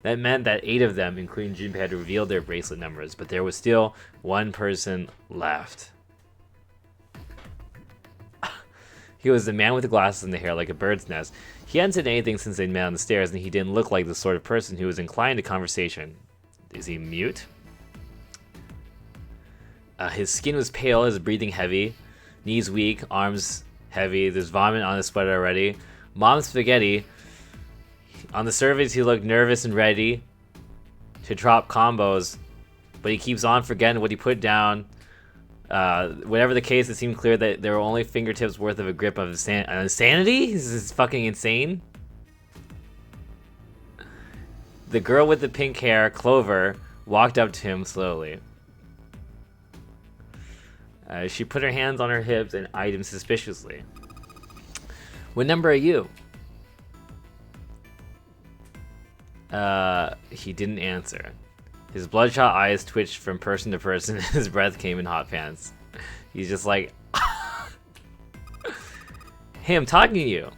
That meant that 8 of them, including Junpei, had revealed their bracelet numbers, but there was still one person left. He was the man with the glasses and the hair like a bird's nest. He hadn't said anything since they'd met on the stairs, and he didn't look like the sort of person who was inclined to conversation. Is he mute? His skin was pale, his breathing heavy, knees weak, arms heavy. There's vomit on his sweater already. Mom's spaghetti. On the surface, he looked nervous and ready to drop combos, but he keeps on forgetting what he put down. Whatever the case, it seemed clear that there were only fingertips worth of a grip of insanity? This is fucking insane. The girl with the pink hair, Clover, walked up to him slowly. She put her hands on her hips and eyed him suspiciously. What number are you? He didn't answer. His bloodshot eyes twitched from person to person and his breath came in hot pants. He's just like, hey, I'm talking to you.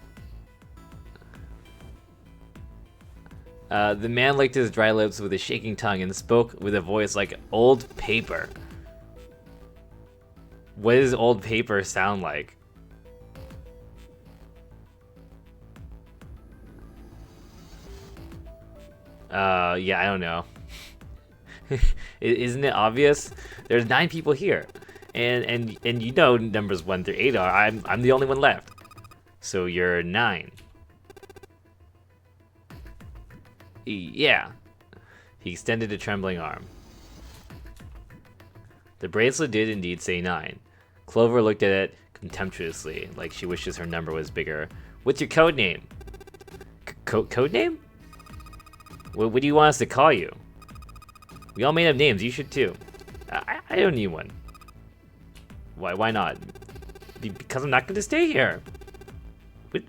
The man licked his dry lips with a shaking tongue and spoke with a voice like old paper. What does old paper sound like? Yeah, I don't know. Isn't it obvious? There's 9 people here, and you know numbers 1 through 8 are. I'm the only one left, so you're 9. Yeah. He extended a trembling arm. The bracelet did indeed say 9. Clover looked at it contemptuously, like she wishes her number was bigger. What's your code name? Code name? What do you want us to call you? We all made up names. You should too. I don't need one. Why not? Because I'm not going to stay here.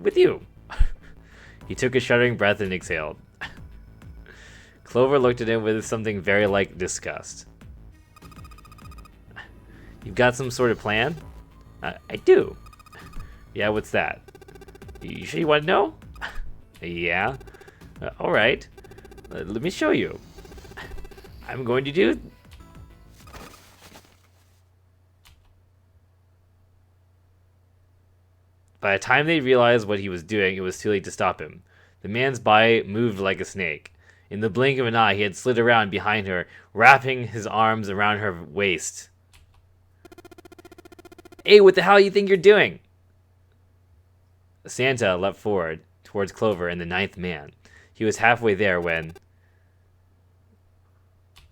With you. He took a shuddering breath and exhaled. Clover looked at him with something very like disgust. You've got some sort of plan? I do. Yeah, what's that? You sure you want to know? Yeah. Alright. Let me show you. I'm going to do... By the time they realized what he was doing, it was too late to stop him. The man's body moved like a snake. In the blink of an eye, he had slid around behind her, wrapping his arms around her waist. Hey, what the hell do you think you're doing? Santa leapt forward towards Clover and the 9th man. He was halfway there when...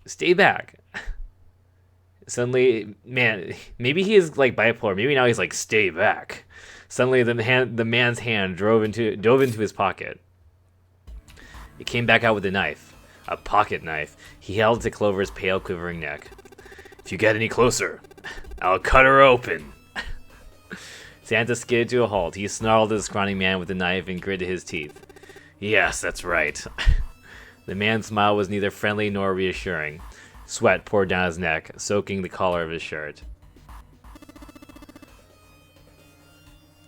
Stay back. Suddenly, man, maybe he is like bipolar. Maybe now he's like, stay back. Suddenly, the man's hand dove into his pocket. He came back out with a knife, a pocket knife. He held it to Clover's pale, quivering neck. If you get any closer, I'll cut her open. Santa skidded to a halt. He snarled at the scrawny man with the knife and gritted his teeth. Yes, that's right. The man's smile was neither friendly nor reassuring. Sweat poured down his neck, soaking the collar of his shirt.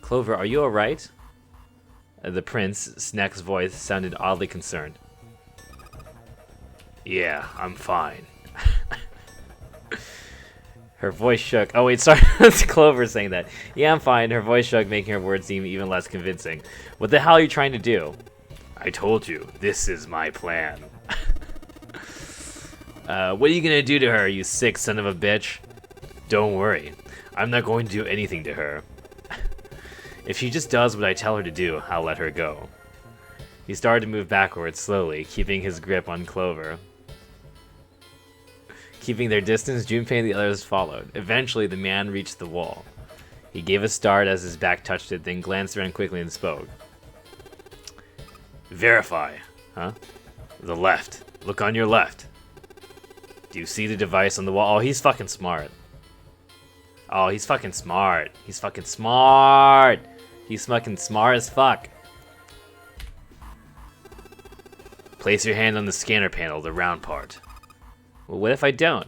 Clover, are you alright? The prince, Sneck's voice sounded oddly concerned. Yeah, I'm fine. Her voice shook. Oh wait, sorry, that's Clover saying that. Yeah, I'm fine. Her voice shook, making her words seem even less convincing. What the hell are you trying to do? I told you, this is my plan. What are you gonna do to her, you sick son of a bitch? Don't worry, I'm not going to do anything to her. If she just does what I tell her to do, I'll let her go. He started to move backwards slowly, keeping his grip on Clover. Keeping their distance, Junpei and the others followed. Eventually, the man reached the wall. He gave a start as his back touched it, then glanced around quickly and spoke. Verify. Huh? The left. Look on your left. Do you see the device on the wall? Oh, he's fucking smart. Oh, he's fucking smart. He's fucking smart. He's fucking smart as fuck. Place your hand on the scanner panel, the round part. Well, what if I don't?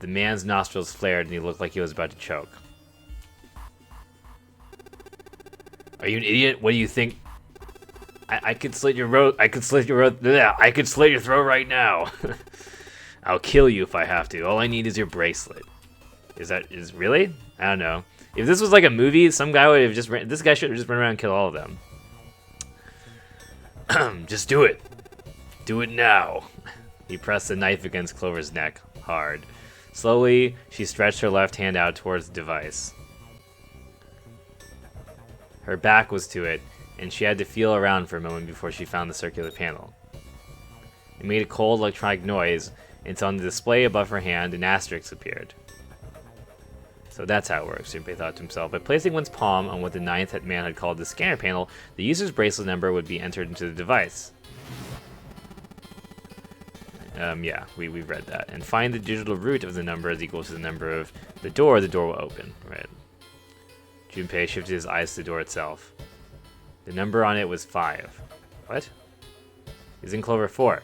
The man's nostrils flared and he looked like he was about to choke. Are you an idiot? What do you think? I could slit your throat. I could slit your throat. Yeah, I could slit your throat right now. I'll kill you if I have to. All I need is your bracelet. Is really? I don't know. If this was like a movie, some guy would have just this guy should have just run around and kill all of them. Just do it. Do it now. He pressed the knife against Clover's neck hard. Slowly, she stretched her left hand out towards the device. Her back was to it, and she had to feel around for a moment before she found the circular panel. It made a cold electronic noise, and on the display above her hand, an asterisk appeared. So that's how it works, Junpei thought to himself. By placing one's palm on what the ninth man had called the scanner panel, the user's bracelet number would be entered into the device. Yeah, we've read that. And find the digital root of the number is equal to the number of the door will open, right? Junpei shifted his eyes to the door itself. The number on it was 5. What? He's in Clover 4.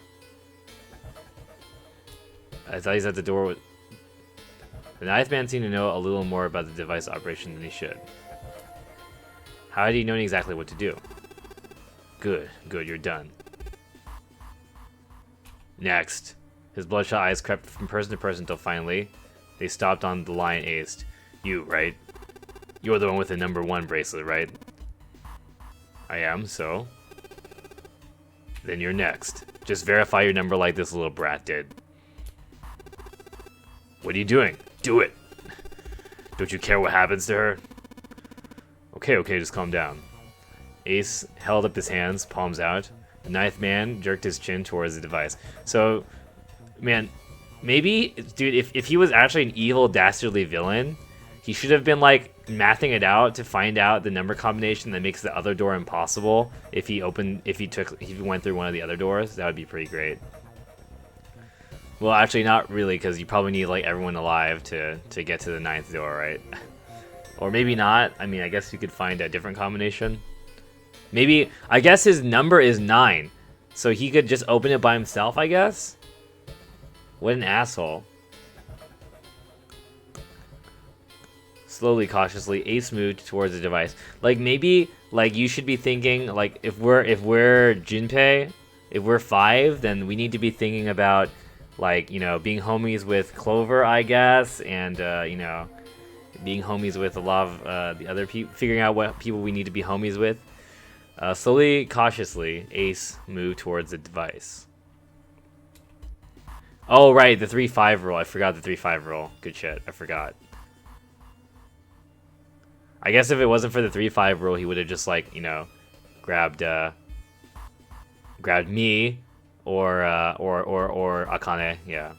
I thought he's at the door. The ninth man seemed to know a little more about the device operation than he should. How did he know exactly what to do? Good, you're done. Next. His bloodshot eyes crept from person to person until finally, they stopped on the line aced. You, right? You're the one with the number 1 bracelet, right? I am, so? Then you're next. Just verify your number like this little brat did. What are you doing? Do it! Don't you care what happens to her? Okay, just calm down. Ace held up his hands, palms out. The ninth man jerked his chin towards the device. So, man, maybe, dude, if he was actually an evil, dastardly villain, he should have been, like, mathing it out to find out the number combination that makes the other door impossible. If he went through one of the other doors, that would be pretty great. Well, actually, not really, because you probably need, like, everyone alive to get to the 9th door, right? Or maybe not. I mean, I guess you could find a different combination. Maybe, I guess his number is 9. So he could just open it by himself, I guess? What an asshole. Slowly, cautiously, Ace moved towards the device. Like, maybe, like, you should be thinking, like, if we're Junpei, if we're 5, then we need to be thinking about, like, you know, being homies with Clover, I guess, and, you know, being homies with a lot of the other people, figuring out what people we need to be homies with. Slowly, cautiously, Ace moved towards the device. Oh, right, the 3-5 rule. I forgot the 3-5 rule. Good shit, I forgot. I guess if it wasn't for the 3-5 rule, he would have just, like, you know, grabbed me or Akane, yeah.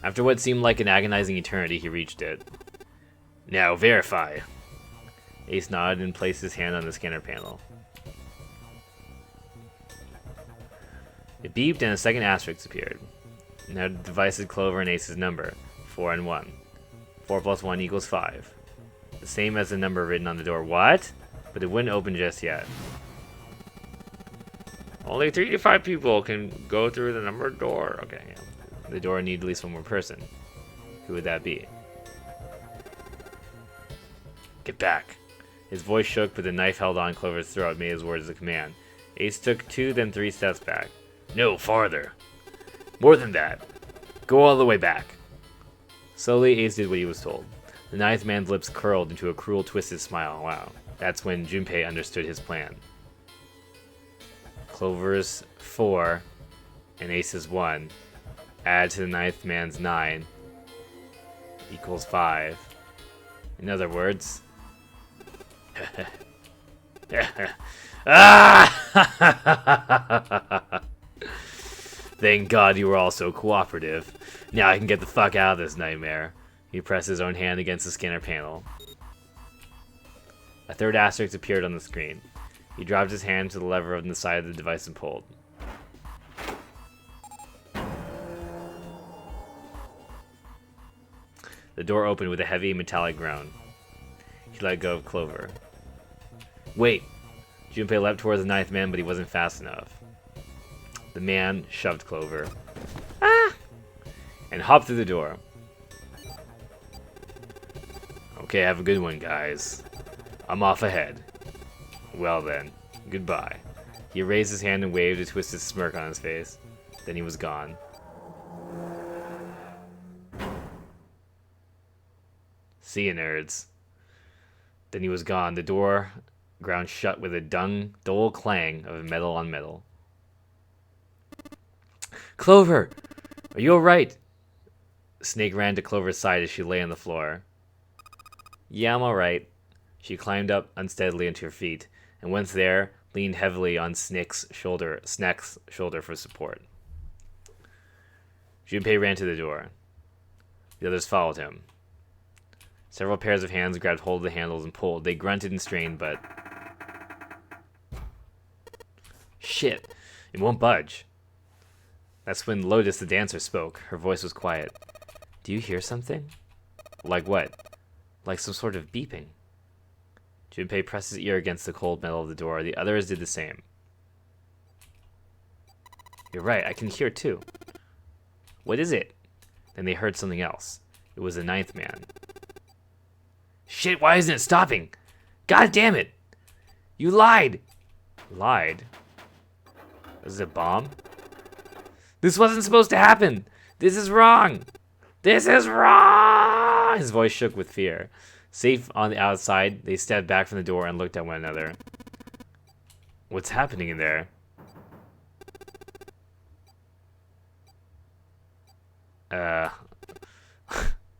After what seemed like an agonizing eternity, he reached it. Now, verify. Ace nodded and placed his hand on the scanner panel. It beeped and a second asterisk appeared. Now the device had Clover and Ace's number, 4 and 1. 4 plus 1 equals 5. The same as the number written on the door. What? But it wouldn't open just yet. Only 3 to 5 people can go through the numbered door. Okay, yeah. The door needed at least one more person. Who would that be? Get back. His voice shook, but the knife held on Clover's throat made his words a command. Ace took 2, then 3 steps back. No, farther. More than that. Go all the way back. Slowly, Ace did what he was told. The ninth man's lips curled into a cruel, twisted smile. Wow. That's when Junpei understood his plan. Clover's 4 and Ace's 1. Add to the ninth man's 9 equals 5. In other words... Thank God you were all so cooperative. Now I can get the fuck out of this nightmare. He pressed his own hand against the scanner panel. A third asterisk appeared on the screen. He dropped his hand to the lever on the side of the device and pulled. The door opened with a heavy metallic groan. He let go of Clover. Wait! Junpei leapt towards the ninth man, but he wasn't fast enough. The man shoved Clover. Ah! And hopped through the door. Okay, have a good one, guys. I'm off ahead. Well then. Goodbye. He raised his hand and waved a twisted smirk on his face. Then he was gone. See ya, nerds. Then he was gone. The door ground shut with a dull clang of metal on metal. Clover! Are you alright? Snake ran to Clover's side as she lay on the floor. Yeah, I'm alright. She climbed up unsteadily onto her feet, and once there, leaned heavily on Snake's shoulder for support. Junpei ran to the door. The others followed him. Several pairs of hands grabbed hold of the handles and pulled. They grunted and strained, but... Shit! It won't budge. That's when Lotus, the dancer, spoke. Her voice was quiet. Do you hear something? Like what? Like some sort of beeping. Junpei pressed his ear against the cold metal of the door. The others did the same. You're right, I can hear too. What is it? Then they heard something else. It was the ninth man. Shit, why isn't it stopping? God damn it! You lied! Lied? Is it a bomb? This wasn't supposed to happen! This is wrong! This is wrong! His voice shook with fear. Safe on the outside, they stepped back from the door and looked at one another. What's happening in there?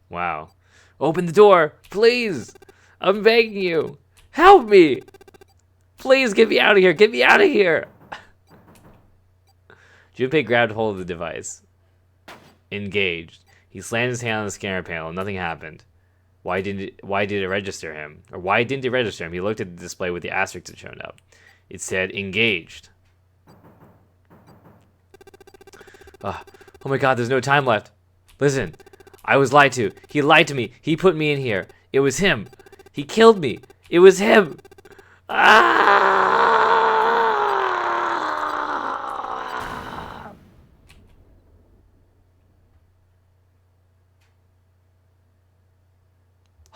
Wow. Open the door, please! I'm begging you! Help me! Please get me out of here! Get me out of here! Junpei grabbed hold of the device. Engaged. He slammed his hand on the scanner panel. Nothing happened. Why didn't it register him? Or why didn't it register him? He looked at the display with the asterisk that showed up. It said engaged. Oh my god, there's no time left. Listen, I was lied to. He lied to me. He put me in here. It was him. He killed me. It was him. Ah!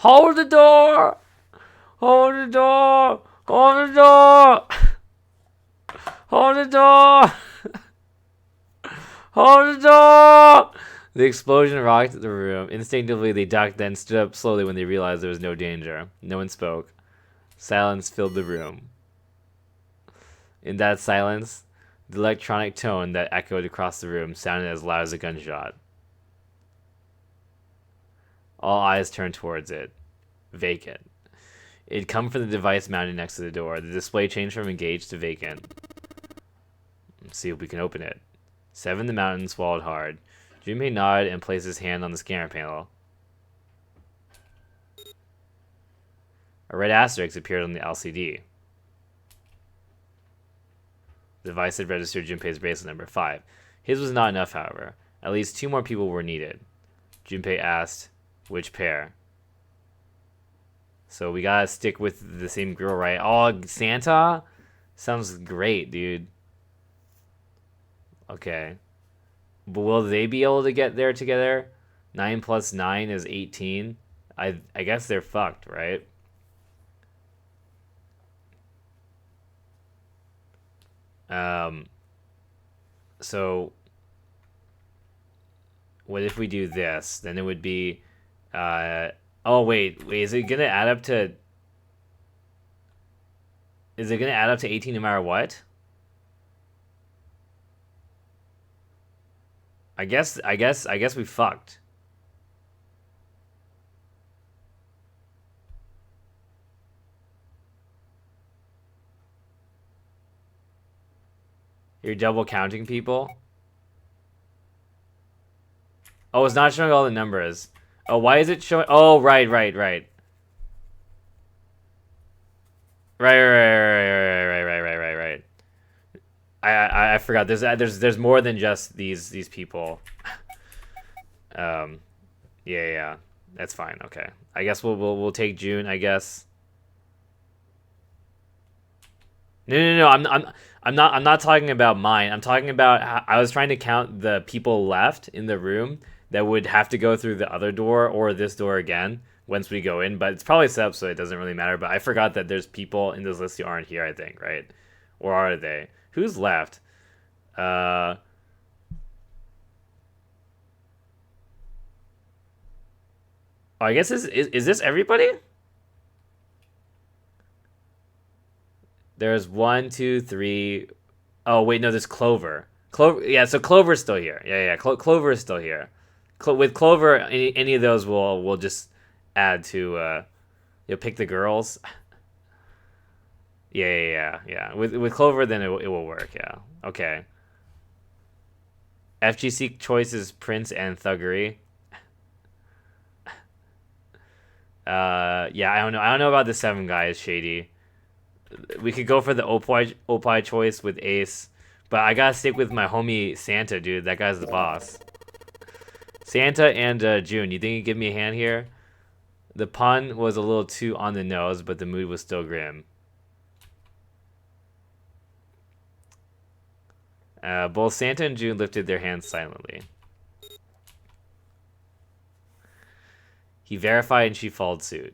Hold the door! Hold the door! Hold the door! Hold the door! Hold the door! The explosion rocked the room. Instinctively, they ducked, then stood up slowly when they realized there was no danger. No one spoke. Silence filled the room. In that silence, the electronic tone that echoed across the room sounded as loud as a gunshot. All eyes turned towards it. Vacant. It had come from the device mounted next to the door. The display changed from engaged to vacant. Let's see if we can open it. Seven the mountain swallowed hard. Junpei nodded and placed his hand on the scanner panel. A red asterisk appeared on the LCD. The device had registered Junpei's bracelet number 5. His was not enough, however. At least 2 more people were needed. Junpei asked, which pair? So we gotta stick with the same girl, right? Oh, Santa? Sounds great, dude. Okay. But will they be able to get there together? 9 plus 9 is 18. I guess they're fucked, right? So what if we do this? Then it would be oh wait, is it gonna add up to 18 no matter what? I guess we fucked. You're double counting people? Oh, it's not showing all the numbers. Oh, why is it showing? Oh, right. Right. I forgot. There's more than just these people. Yeah. That's fine. Okay. I guess we'll take June. I guess. No. I'm not talking about mine. I'm talking about I was trying to count the people left in the room that would have to go through the other door or this door again once we go in. But it's probably set up so it doesn't really matter. But I forgot that there's people in this list who aren't here. I think, right? Or are they? Who's left? Oh, I guess is this everybody? There's one, two, three. Oh wait, no, there's Clover. Clover, yeah. So Clover's still here. Yeah. Clover is still here. With Clover, any of those will just add to. You'll pick the girls. Yeah. With Clover, then it will work. Yeah. Okay. FGC choices Prince and Thuggery. Yeah, I don't know. I don't know about the 7 guys, Shady. We could go for the Opie choice with Ace, but I gotta stick with my homie Santa, dude. That guy's the boss. Santa and June, you think you give me a hand here? The pun was a little too on the nose, but the mood was still grim. Both Santa and June lifted their hands silently. He verified and she followed suit.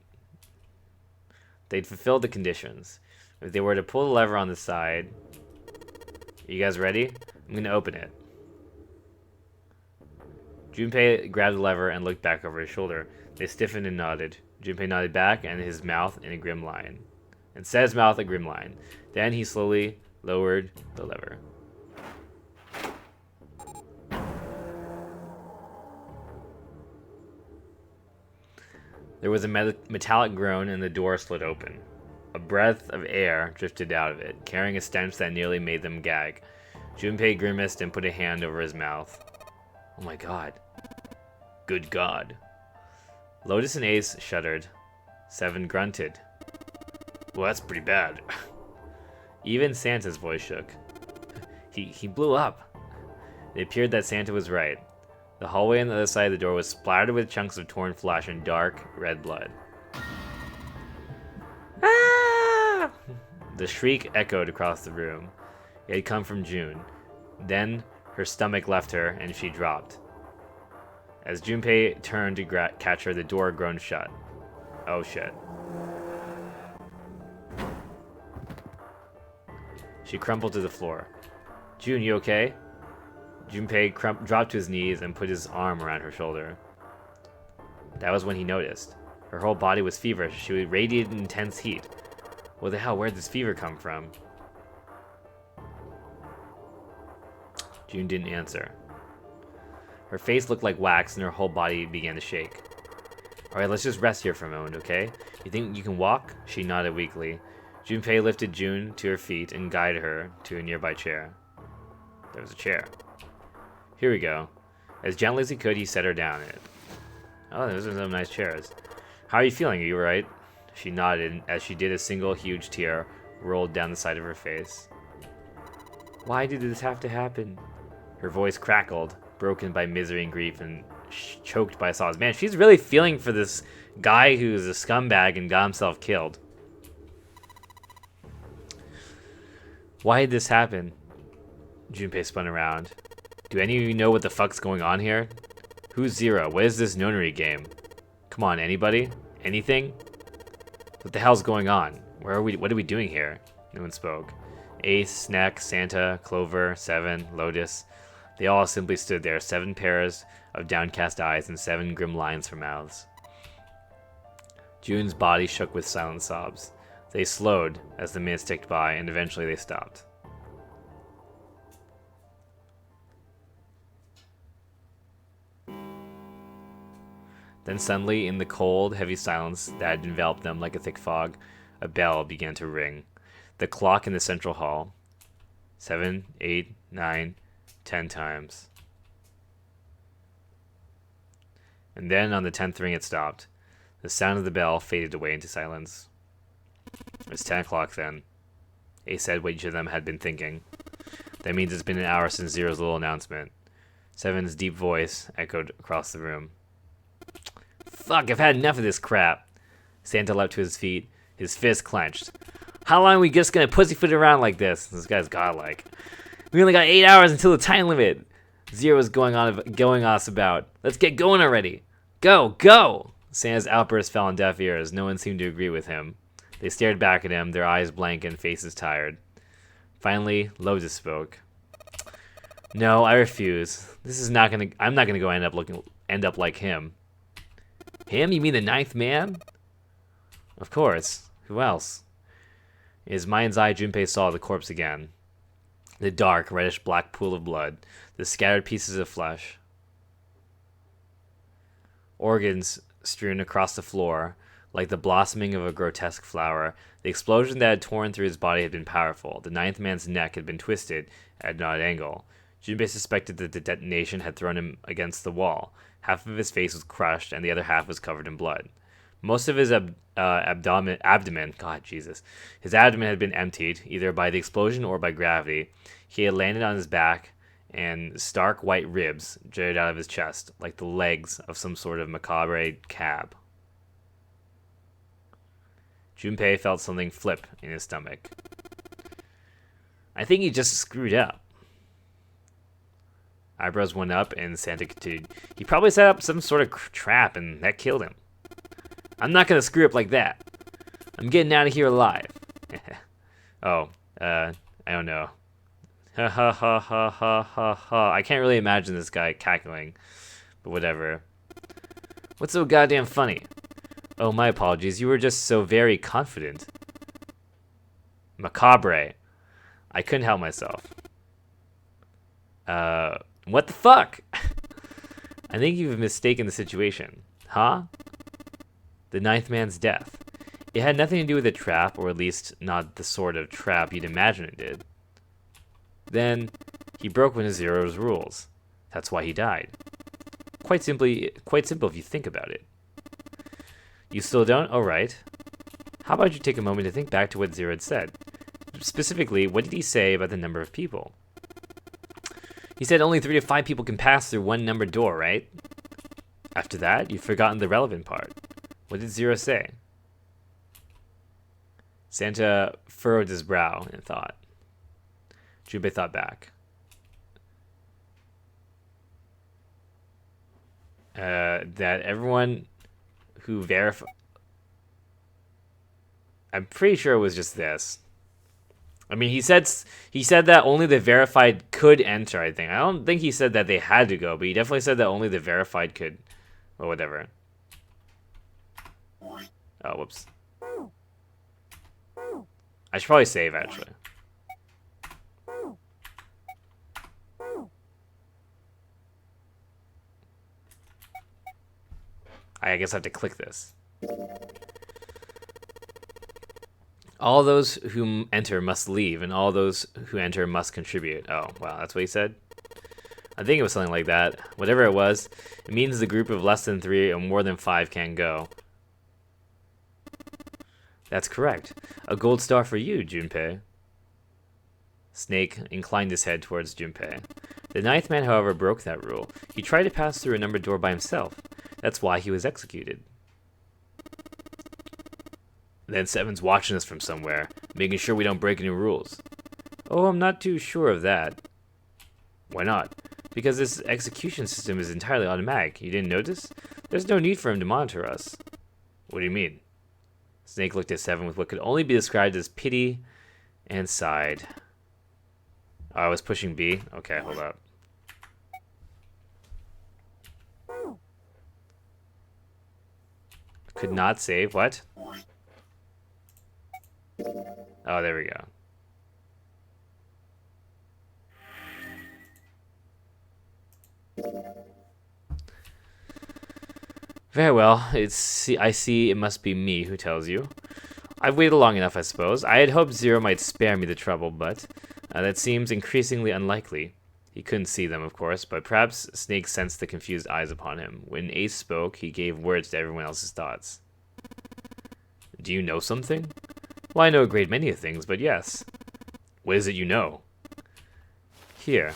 They'd fulfilled the conditions. If they were to pull the lever on the side... Are you guys ready? I'm going to open it. Junpei grabbed the lever and looked back over his shoulder. They stiffened and nodded. Junpei nodded back, and his mouth in a grim line. And set his mouth a grim line. Then he slowly lowered the lever. There was a metallic groan, and the door slid open. A breath of air drifted out of it, carrying a stench that nearly made them gag. Junpei grimaced and put a hand over his mouth. Oh my god. Good god. Lotus and Ace shuddered. 7 grunted. Well, that's pretty bad. Even Santa's voice shook. He blew up. It appeared that Santa was right. The hallway on the other side of the door was splattered with chunks of torn flesh and dark, red blood. Ah! The shriek echoed across the room. It had come from June. Then her stomach left her, and she dropped. As Junpei turned to catch her, the door groaned shut. Oh shit. She crumpled to the floor. June, you okay? Junpei dropped to his knees and put his arm around her shoulder. That was when he noticed. Her whole body was feverish. She radiated intense heat. What the hell? Where'd this fever come from? June didn't answer. Her face looked like wax and her whole body began to shake. Alright, let's just rest here for a moment, okay? You think you can walk? She nodded weakly. Junpei lifted June to her feet and guided her to a nearby chair. There was a chair. Here we go. As gently as he could, he set her down in it. Oh, those are some nice chairs. How are you feeling? Are you alright? She nodded as she did. A single huge tear rolled down the side of her face. Why did this have to happen? Her voice crackled, broken by misery and grief and choked by sobs. Man, she's really feeling for this guy who's a scumbag and got himself killed. Why did this happen? Junpei spun around. Do any of you know what the fuck's going on here? Who's Zero? What is this nonary game? Come on, anybody? Anything? What the hell's going on? Where are we? What are we doing here? No one spoke. Ace, Snack, Santa, Clover, 7, Lotus. They all simply stood there, 7 pairs of downcast eyes and 7 grim lines for mouths. June's body shook with silent sobs. They slowed as the minutes ticked by, and eventually they stopped. Then suddenly, in the cold, heavy silence that had enveloped them like a thick fog, a bell began to ring. The clock in the central hall. 7, 8, 9, 10 times. And then on the 10th ring it stopped. The sound of the bell faded away into silence. It was 10 o'clock then. Ace said what each of them had been thinking. That means it's been an hour since Zero's little announcement. 7's deep voice echoed across the room. Fuck, I've had enough of this crap. Santa leapt to his feet, his fist clenched. How long are we just gonna pussyfoot around like this? This guy's godlike. We only got 8 hours until the time limit. Zero was going us about. Let's get going already. Go, go! Santa's outburst fell on deaf ears. No one seemed to agree with him. They stared back at him, their eyes blank and faces tired. Finally, Lotus spoke. No, I refuse. This is not gonna. I'm not gonna go end up like him. Him? You mean the ninth man? Of course. Who else? In his mind's eye, Junpei saw the corpse again. The dark, reddish-black pool of blood. The scattered pieces of flesh. Organs strewn across the floor, like the blossoming of a grotesque flower. The explosion that had torn through his body had been powerful. The ninth man's neck had been twisted at an odd angle. Junpei suspected that the detonation had thrown him against the wall. Half of his face was crushed, and the other half was covered in blood. Most of his abdomen, his abdomen had been emptied, either by the explosion or by gravity. He had landed on his back, and stark white ribs jutted out of his chest, like the legs of some sort of macabre cab. Junpei felt something flip in his stomach. I think he just screwed up. Eyebrows went up, and Santa continued. He probably set up some sort of trap, and that killed him. I'm not gonna screw up like that. I'm getting out of here alive. I don't know. Ha ha ha ha ha ha ha. I can't really imagine this guy cackling, but whatever. What's so goddamn funny? Oh, my apologies. You were just so very confident. Macabre. I couldn't help myself. What the fuck? I think you've mistaken the situation. Huh? The ninth man's death. It had nothing to do with a trap, or at least not the sort of trap you'd imagine it did. Then, he broke one of Zero's rules. That's why he died. Quite simple if you think about it. You still don't? Alright. How about you take a moment to think back to what Zero had said? Specifically, what did he say about the number of people? He said only 3 to 5 people can pass through one numbered door, right? After that, you've forgotten the relevant part. What did Zero say? Santa furrowed his brow in thought. Junpei thought back. That everyone who verified... I'm pretty sure it was just this. I mean, he said that only the verified could enter, I think. I don't think he said that they had to go, but he definitely said that only the verified could... Or whatever. Oh, whoops. I should probably save, actually. I guess I have to click this. All those who enter must leave, and all those who enter must contribute. Oh, wow, that's what he said? I think it was something like that. Whatever it was, it means the group of less than 3 or more than 5 can go. That's correct. A gold star for you, Junpei. Snake inclined his head towards Junpei. The ninth man, however, broke that rule. He tried to pass through a numbered door by himself. That's why he was executed. Then Seven's watching us from somewhere, making sure we don't break any rules. Oh, I'm not too sure of that. Why not? Because this execution system is entirely automatic. You didn't notice? There's no need for him to monitor us. What do you mean? Snake looked at Seven with what could only be described as pity and sighed. Oh, I was pushing B? Okay, hold up. Could not save. What? Oh, there we go. Very well. I see it must be me who tells you. I've waited long enough, I suppose. I had hoped Zero might spare me the trouble, but that seems increasingly unlikely. He couldn't see them, of course, but perhaps Snake sensed the confused eyes upon him. When Ace spoke, he gave words to everyone else's thoughts. Do you know something? Well, I know a great many of things, but yes. What is it you know? Here.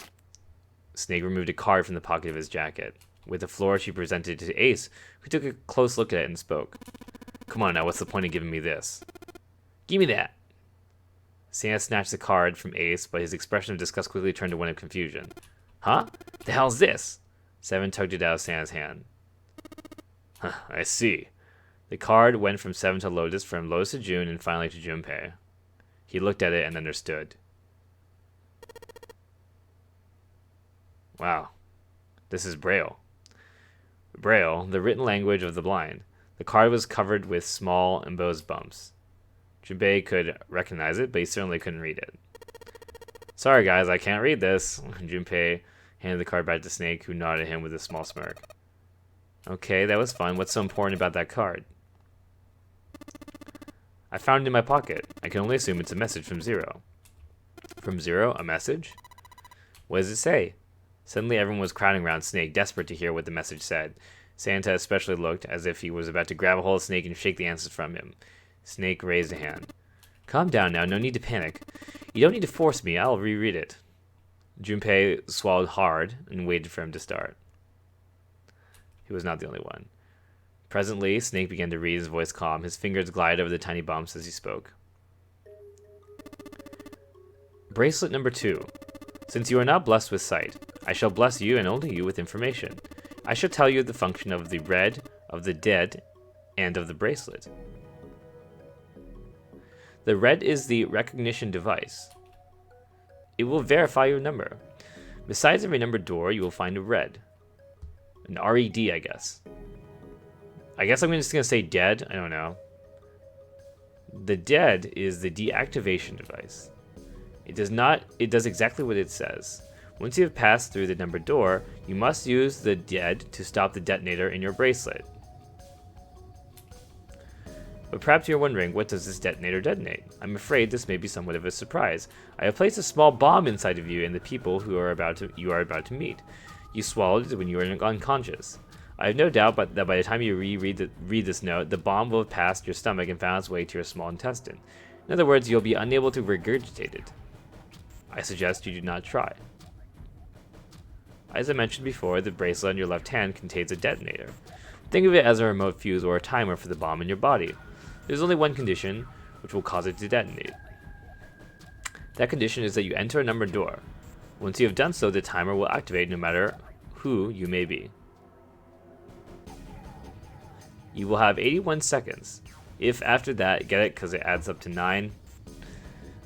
Snake removed a card from the pocket of his jacket. With the floor, she presented it to Ace, who took a close look at it and spoke. Come on now, what's the point of giving me this? Give me that! Santa snatched the card from Ace, but his expression of disgust quickly turned to one of confusion. Huh? The hell's this? Seven tugged it out of Santa's hand. Huh, I see. The card went from Seven to Lotus, from Lotus to June, and finally to Junpei. He looked at it and understood. Wow. This is Braille. Braille, the written language of the blind. The card was covered with small, embossed bumps. Junpei could recognize it, but he certainly couldn't read it. Sorry, guys, I can't read this. Junpei handed the card back to Snake, who nodded at him with a small smirk. Okay, that was fun. What's so important about that card? I found it in my pocket. I can only assume it's a message from Zero. From Zero? A message? What does it say? Suddenly everyone was crowding around Snake, desperate to hear what the message said. Santa especially looked as if he was about to grab a hold of Snake and shake the answers from him. Snake raised a hand. Calm down now, no need to panic. You don't need to force me, I'll reread it. Junpei swallowed hard and waited for him to start. He was not the only one. Presently, Snake began to read, his voice calm. His fingers glided over the tiny bumps as he spoke. Bracelet number 2. Since you are not blessed with sight, I shall bless you and only you with information. I shall tell you the function of the red, of the dead, and of the bracelet. The red is the recognition device. It will verify your number. Besides every numbered door, you will find a red. An RED, I guess. I guess I'm just going to say dead. I don't know. The dead is the deactivation device. It does exactly what it says. Once you have passed through the numbered door, you must use the dead to stop the detonator in your bracelet. But perhaps you're wondering, what does this detonator detonate? I'm afraid this may be somewhat of a surprise. I have placed a small bomb inside of you and the people who you are about to meet. You swallowed it when you were unconscious. I have no doubt that by the time you read this note, the bomb will have passed your stomach and found its way to your small intestine. In other words, you'll be unable to regurgitate it. I suggest you do not try. As I mentioned before, the bracelet on your left hand contains a detonator. Think of it as a remote fuse or a timer for the bomb in your body. There's only one condition which will cause it to detonate. That condition is that you enter a numbered door. Once you have done so, the timer will activate no matter who you may be. You will have 81 seconds. If after that, get it because it adds up to 9,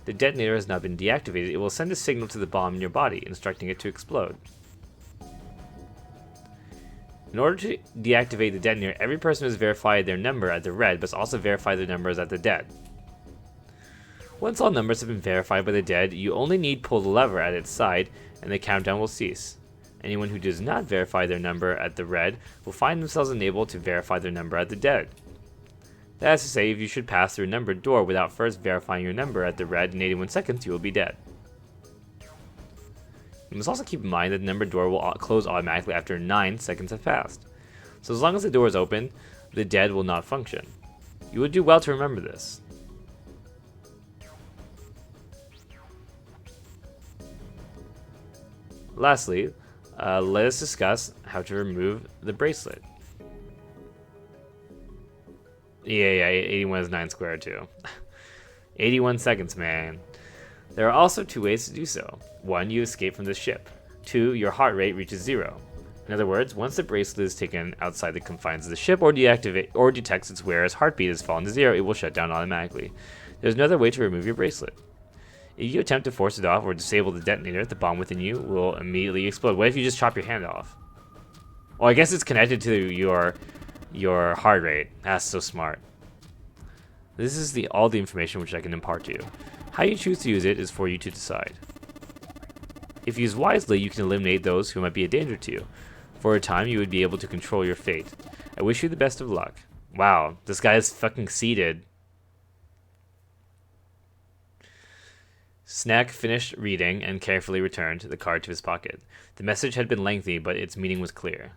the detonator has not been deactivated, it will send a signal to the bomb in your body, instructing it to explode. In order to deactivate the detonator, every person has verified their number at the red, but also verify their numbers at the dead. Once all numbers have been verified by the dead, you only need pull the lever at its side, and the countdown will cease. Anyone who does not verify their number at the red will find themselves unable to verify their number at the dead. That is to say, if you should pass through a numbered door without first verifying your number at the red in 81 seconds, you will be dead. You must also keep in mind that the numbered door will close automatically after 9 seconds have passed. So as long as the door is open, the dead will not function. You would do well to remember this. Lastly, let us discuss how to remove the bracelet. Yeah, 81 is 9 squared too. 81 seconds, man. There are also 2 ways to do so. 1, you escape from the ship. 2, your heart rate reaches 0. In other words, once the bracelet is taken outside the confines of the ship or detects its wearer's heartbeat has fallen to 0, it will shut down automatically. There's no other way to remove your bracelet. If you attempt to force it off or disable the detonator, the bomb within you will immediately explode. What if you just chop your hand off? Well, I guess it's connected to your heart rate. That's so smart. This is all the information which I can impart to you. How you choose to use it is for you to decide. If used wisely, you can eliminate those who might be a danger to you. For a time, you would be able to control your fate. I wish you the best of luck. Wow, this guy is fucking seated. Snack finished reading and carefully returned the card to his pocket. The message had been lengthy, but its meaning was clear.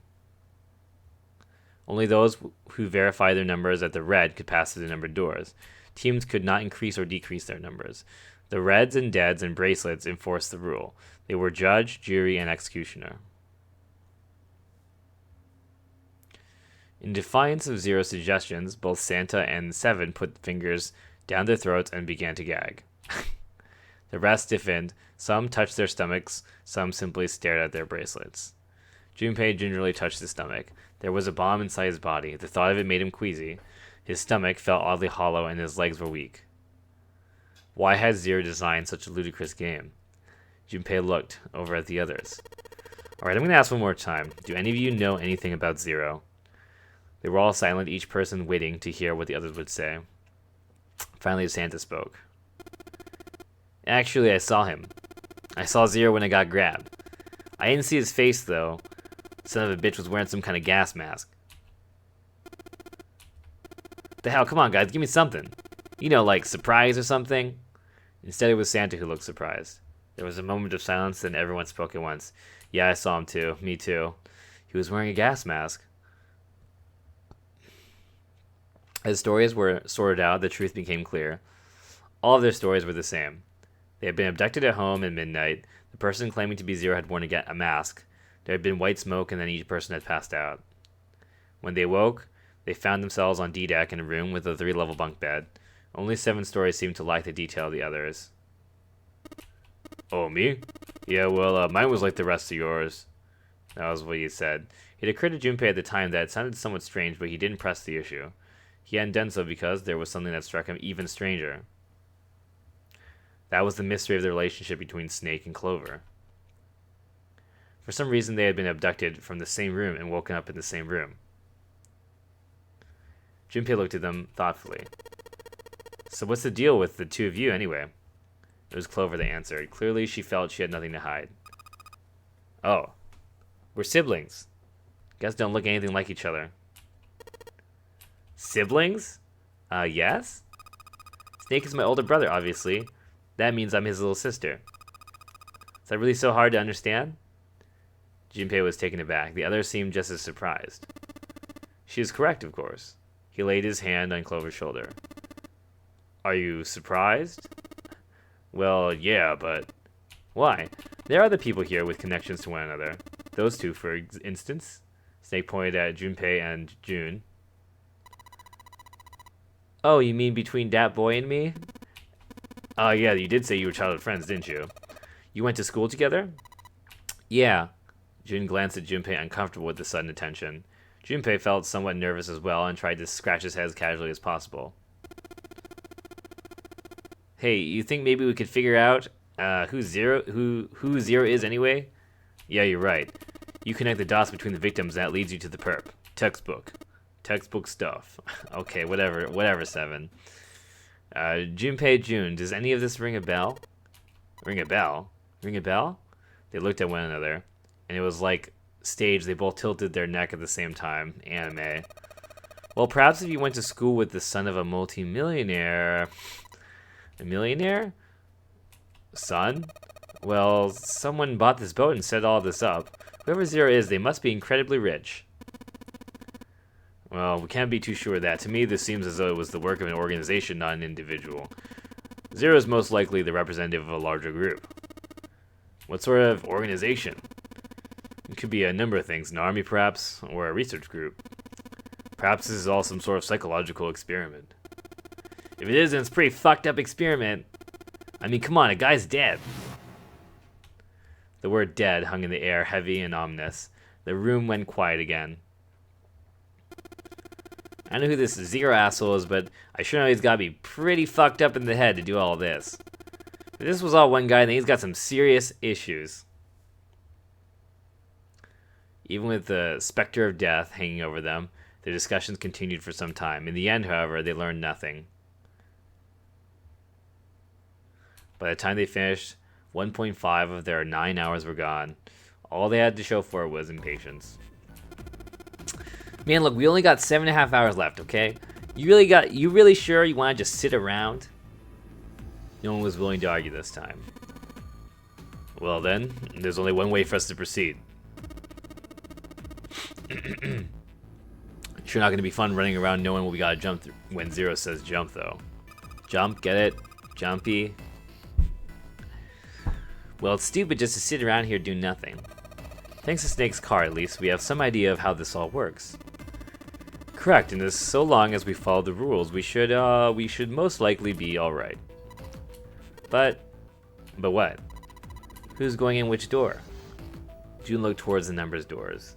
Only those who verified their numbers at the red could pass through the numbered doors. Teams could not increase or decrease their numbers. The reds and deads and bracelets enforced the rule. They were judge, jury, and executioner. In defiance of Zero's suggestions, both Santa and Seven put fingers down their throats and began to gag. The rest stiffened, some touched their stomachs, some simply stared at their bracelets. Junpei gingerly touched his stomach. There was a bomb inside his body. The thought of it made him queasy. His stomach felt oddly hollow and his legs were weak. Why had Zero designed such a ludicrous game? Junpei looked over at the others. Alright, I'm gonna ask one more time. Do any of you know anything about Zero? They were all silent, each person waiting to hear what the others would say. Finally, Santa spoke. Actually, I saw him. I saw Zero when I got grabbed. I didn't see his face, though. Son of a bitch was wearing some kind of gas mask. The hell, come on, guys, give me something. You know, like surprise or something? Instead, it was Santa who looked surprised. There was a moment of silence, then everyone spoke at once. Yeah, I saw him too. Me too. He was wearing a gas mask. As stories were sorted out, the truth became clear. All of their stories were the same. They had been abducted at home at midnight. The person claiming to be Zero had worn a mask. There had been white smoke, and then each person had passed out. When they woke, they found themselves on D-Deck in a room with a 3-level bunk bed. Only 7 stories seemed to lack the detail of the others. Oh, me? Yeah, well, mine was like the rest of yours. That was what he said. It occurred to Junpei at the time that it sounded somewhat strange, but he didn't press the issue. He hadn't done so because there was something that struck him even stranger. That was the mystery of the relationship between Snake and Clover. For some reason, they had been abducted from the same room and woken up in the same room. Junpei looked at them thoughtfully. So what's the deal with the two of you, anyway? It was Clover that answered. Clearly, she felt she had nothing to hide. Oh. We're siblings. Guys don't look anything like each other. Siblings? Yes? Snake is my older brother, obviously. That means I'm his little sister. Is that really so hard to understand? Junpei was taken aback. The others seemed just as surprised. She is correct, of course. He laid his hand on Clover's shoulder. Are you surprised? Well, yeah, but... Why? There are other people here with connections to one another. Those two, for instance. Snake pointed at Junpei and June. Oh, you mean between that boy and me? Yeah, you did say you were childhood friends, didn't you? You went to school together? Yeah. June glanced at Junpei, uncomfortable with the sudden attention. Junpei felt somewhat nervous as well and tried to scratch his head as casually as possible. Hey, you think maybe we could figure out who Zero is anyway? Yeah, you're right. You connect the dots between the victims and that leads you to the perp. Textbook stuff. Okay, whatever, 7. Junpei, June, does any of this ring a bell? Ring a bell? Ring a bell? They looked at one another, and it was like stage. They both tilted their neck at the same time. Anime. Well, perhaps if you went to school with the son of a multimillionaire... A millionaire? Son? Well, someone bought this boat and set all this up. Whoever Zero is, they must be incredibly rich. Well, we can't be too sure of that. To me, this seems as though it was the work of an organization, not an individual. Zero is most likely the representative of a larger group. What sort of organization? It could be a number of things. An army, perhaps, or a research group. Perhaps this is all some sort of psychological experiment. If it isn't, it's a pretty fucked up experiment. I mean, come on, a guy's dead. The word dead hung in the air, heavy and ominous. The room went quiet again. I know who this Zero asshole is, but I sure know he's gotta be pretty fucked up in the head to do all this. If this was all one guy, then he's got some serious issues. Even with the specter of death hanging over them, the discussions continued for some time. In the end, however, they learned nothing. By the time they finished, 1.5 of their 9 hours were gone. All they had to show for it was impatience. Man, look, we only got 7.5 hours left, okay? You really sure you want to just sit around? No one was willing to argue this time. Well then, there's only one way for us to proceed. Sure not going to be fun running around knowing what we gotta jump through when Zero says jump, though. Jump, get it? Jumpy? Well, it's stupid just to sit around here doing nothing. Thanks to Snake's car, at least, we have some idea of how this all works. Correct, and as so long as we follow the rules, we should most likely be alright. But what? Who's going in which door? June looked towards the numbered doors.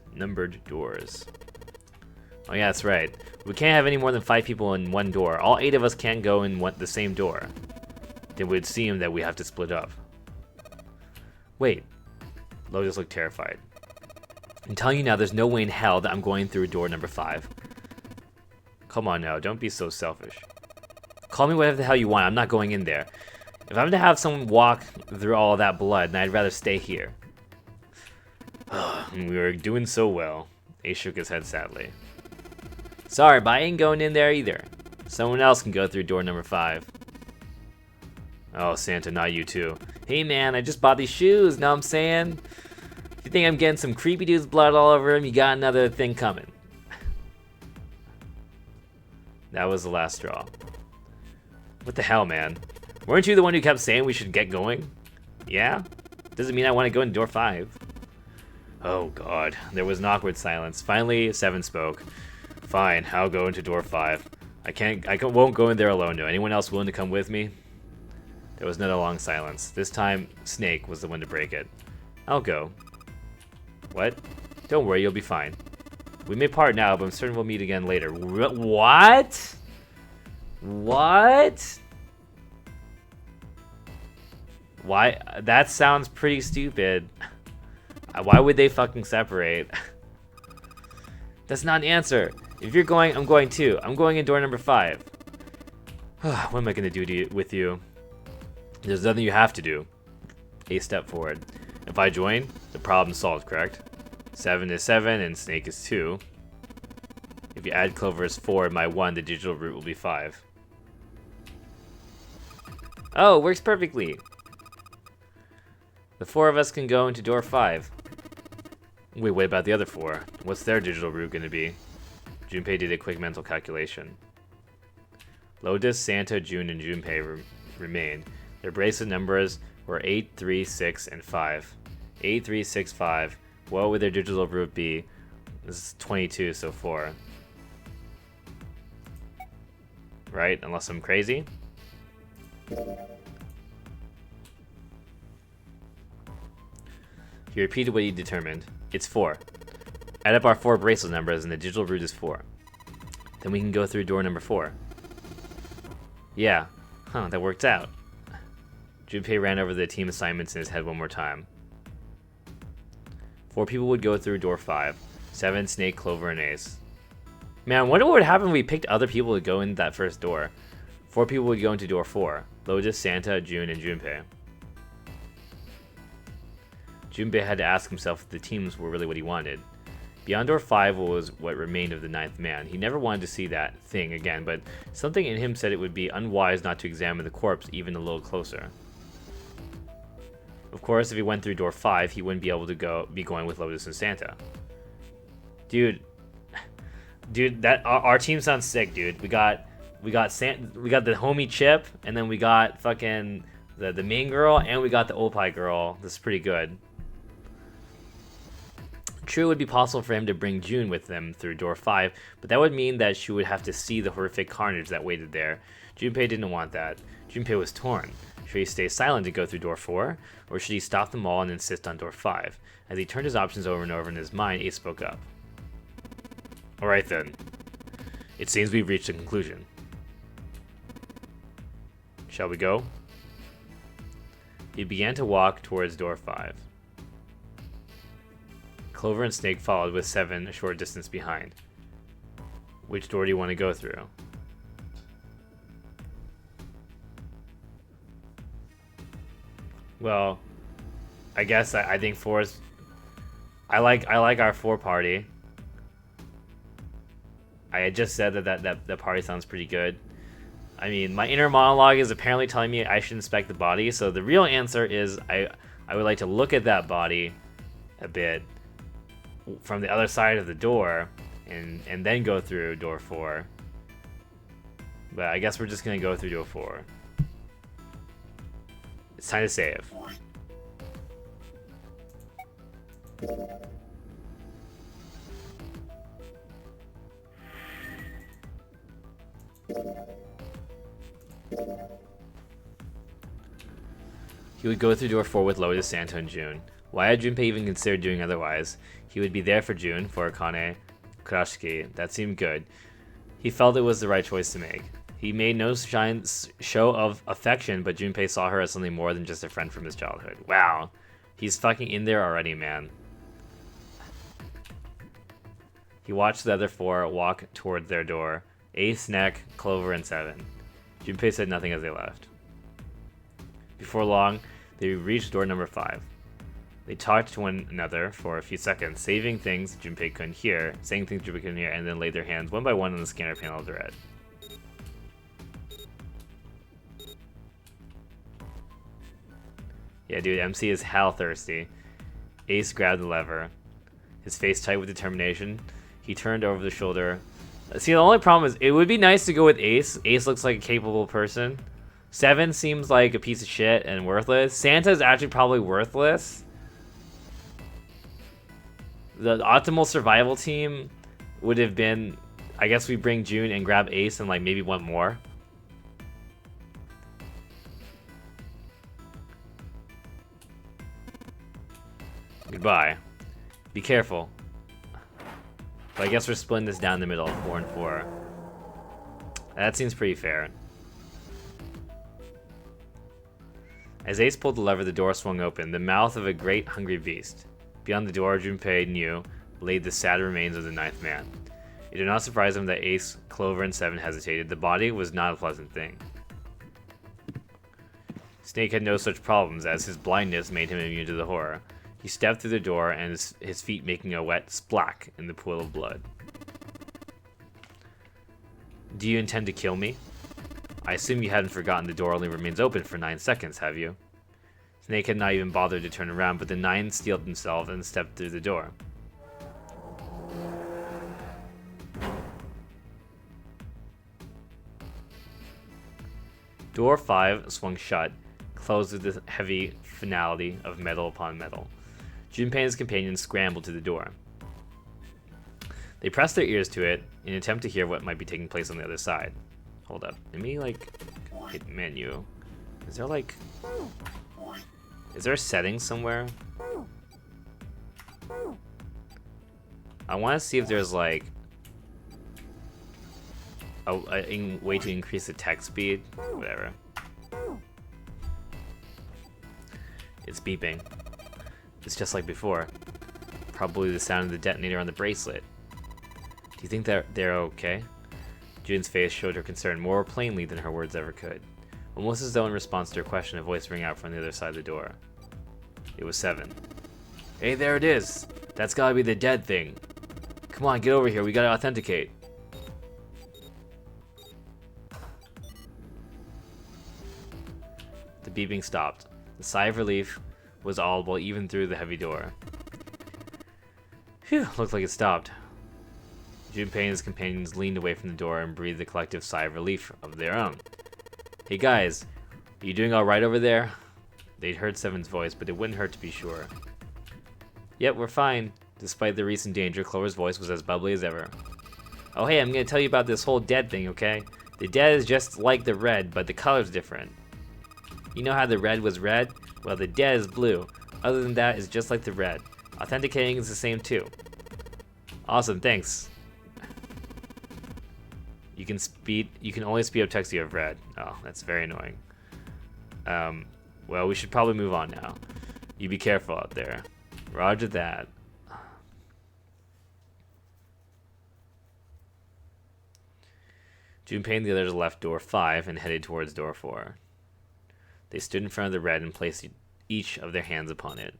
Oh yeah, that's right. We can't have any more than 5 people in one door. All 8 of us can't go in the same door. Then it would seem that we have to split up. Wait. Lotus looked terrified. I'm telling you now, there's no way in hell that I'm going through door number 5. Come on now, don't be so selfish. Call me whatever the hell you want, I'm not going in there. If I'm to have someone walk through all of that blood, then I'd rather stay here. We were doing so well. Ace shook his head sadly. Sorry, but I ain't going in there either. Someone else can go through door number 5. Oh, Santa, not you too. Hey man, I just bought these shoes, know what I'm saying? If you think I'm getting some creepy dude's blood all over him, you got another thing coming. That was the last straw. What the hell, man? Weren't you the one who kept saying we should get going? Yeah? Doesn't mean I want to go in door 5. Oh god, there was an awkward silence. Finally, Seven spoke. Fine, I'll go into door 5. I won't go in there alone, though. Anyone else willing to come with me? There was another long silence. This time, Snake was the one to break it. I'll go. What? Don't worry, you'll be fine. We may part now, but I'm certain we'll meet again later. What? What? Why? That sounds pretty stupid. Why would they fucking separate? That's not an answer. If you're going, I'm going too. I'm going in door number 5. What am I gonna do with you? There's nothing you have to do. Ace step forward. If I join, the problem's solved, correct? 7 is 7 and Snake is 2. If you add Clover's 4 and my 1, the digital root will be 5. Oh, works perfectly. The 4 of us can go into door 5. Wait, what about the other 4? What's their digital root going to be? Junpei did a quick mental calculation. Lotus, Santa, June, and Junpei remained. Their bracelet numbers were 8, 3, 6, and 5. 8, 3, 6, 5. What would their digital root be? This is 22, so 4. Right? Unless I'm crazy? He repeated what he determined. It's 4. Add up our 4 bracelet numbers and the digital root is 4. Then we can go through door number 4. Yeah. Huh, that worked out. Junpei ran over the team assignments in his head one more time. 4 people would go through door 5. 7, Snake, Clover, and Ace. Man, I wonder what would happen if we picked other people to go in that first door. 4 people would go into door 4. Lotus, Santa, June, and Junpei. Junpei had to ask himself if the teams were really what he wanted. Beyond door 5 was what remained of the 9th man. He never wanted to see that thing again, but something in him said it would be unwise not to examine the corpse even a little closer. Of course, if he went through door 5, he wouldn't be able to be going with Lotus and Santa. Dude, that our team sounds sick, dude. We got the homie Chip, and then we got fucking the main girl, and we got the Opie girl. This is pretty good. True, it would be possible for him to bring June with them through door 5, but that would mean that she would have to see the horrific carnage that waited there. Junpei didn't want that. Junpei was torn. Should he stay silent to go through door 4, or should he stop them all and insist on door 5? As he turned his options over and over in his mind, Ace spoke up. Alright then. It seems we've reached a conclusion. Shall we go? He began to walk towards door 5. Clover and Snake followed with 7 a short distance behind. Which door do you want to go through? Well, I guess I think 4 is... I like our 4 party. I had just said that party sounds pretty good. I mean, my inner monologue is apparently telling me I should inspect the body, so the real answer is I would like to look at that body a bit from the other side of the door and then go through door 4. But I guess we're just gonna go through door 4. It's time to save. He would go through door 4 with Lotus, Santa, and June. Why had Junpei even considered doing otherwise? He would be there for June, for Akane, Kurashiki. That seemed good. He felt it was the right choice to make. He made no show of affection, but Junpei saw her as something more than just a friend from his childhood. Wow. He's fucking in there already, man. He watched the other four walk towards their door. Ace, Neck, Clover, and Seven. Junpei said nothing as they left. Before long, they reached door number 5. They talked to one another for a few seconds, saving things Junpei couldn't hear, saying things Junpei couldn't hear, and then laid their hands one by one on the scanner panel of the red. Yeah, dude, MC is hell thirsty. Ace grabbed the lever, his face tight with determination. He turned over the shoulder. See, the only problem is, it would be nice to go with Ace. Ace looks like a capable person. 7 seems like a piece of shit and worthless. Santa is actually probably worthless. The optimal survival team would have been, I guess we bring June and grab Ace and like maybe one more. Goodbye. Be careful. But I guess we're splitting this down the middle, 4 and 4. That seems pretty fair. As Ace pulled the lever, the door swung open, the mouth of a great hungry beast. Beyond the door, Junpei knew, laid the sad remains of the 9th man. It did not surprise him that Ace, Clover, and 7 hesitated. The body was not a pleasant thing. Snake had no such problems, as his blindness made him immune to the horror. He stepped through the door, and his feet making a wet splack in the pool of blood. Do you intend to kill me? I assume you hadn't forgotten the door only remains open for 9 seconds, have you? Snake had not even bothered to turn around, but the 9 steeled themselves and stepped through the door. Door 5 swung shut, closed with the heavy finality of metal upon metal. Junpei and his companions scrambled to the door. They pressed their ears to it in an attempt to hear what might be taking place on the other side. Hold up. Let me, hit menu. Is there a setting somewhere? I want to see if there's, a way to increase the text speed. Whatever. It's beeping. It's just like before. Probably the sound of the detonator on the bracelet. Do you think that they're okay? June's face showed her concern more plainly than her words ever could. Almost as though in response to her question, a voice rang out from the other side of the door. It was 7. Hey, there it is! That's gotta be the dead thing. Come on, get over here, we gotta authenticate. The beeping stopped. The sigh of relief was audible even through the heavy door. Phew, looked like it stopped. Junpei and his companions leaned away from the door and breathed a collective sigh of relief of their own. Hey guys, are you doing alright over there? They'd heard 7's voice, but it wouldn't hurt to be sure. Yep, we're fine. Despite the recent danger, Clover's voice was as bubbly as ever. Oh hey, I'm gonna tell you about this whole dead thing, okay? The dead is just like the red, but the color's different. You know how the red was red? Well, the dead is blue. Other than that, it's just like the red. Authenticating is the same too. Awesome, thanks. You can only speed up text you have read. Oh, that's very annoying. Well, we should probably move on now. You be careful out there. Roger that. Junpei and the others left door 5 and headed towards door 4. They stood in front of the red and placed each of their hands upon it.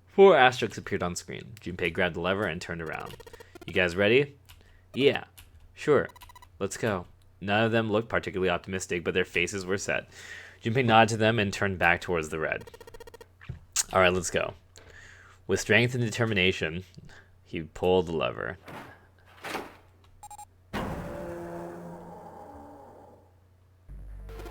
Four asterisks appeared on screen. Junpei grabbed the lever and turned around. You guys ready? Yeah, sure. Let's go. None of them looked particularly optimistic, but their faces were set. Junpei nodded to them and turned back towards the red. Alright, let's go. With strength and determination, he pulled the lever.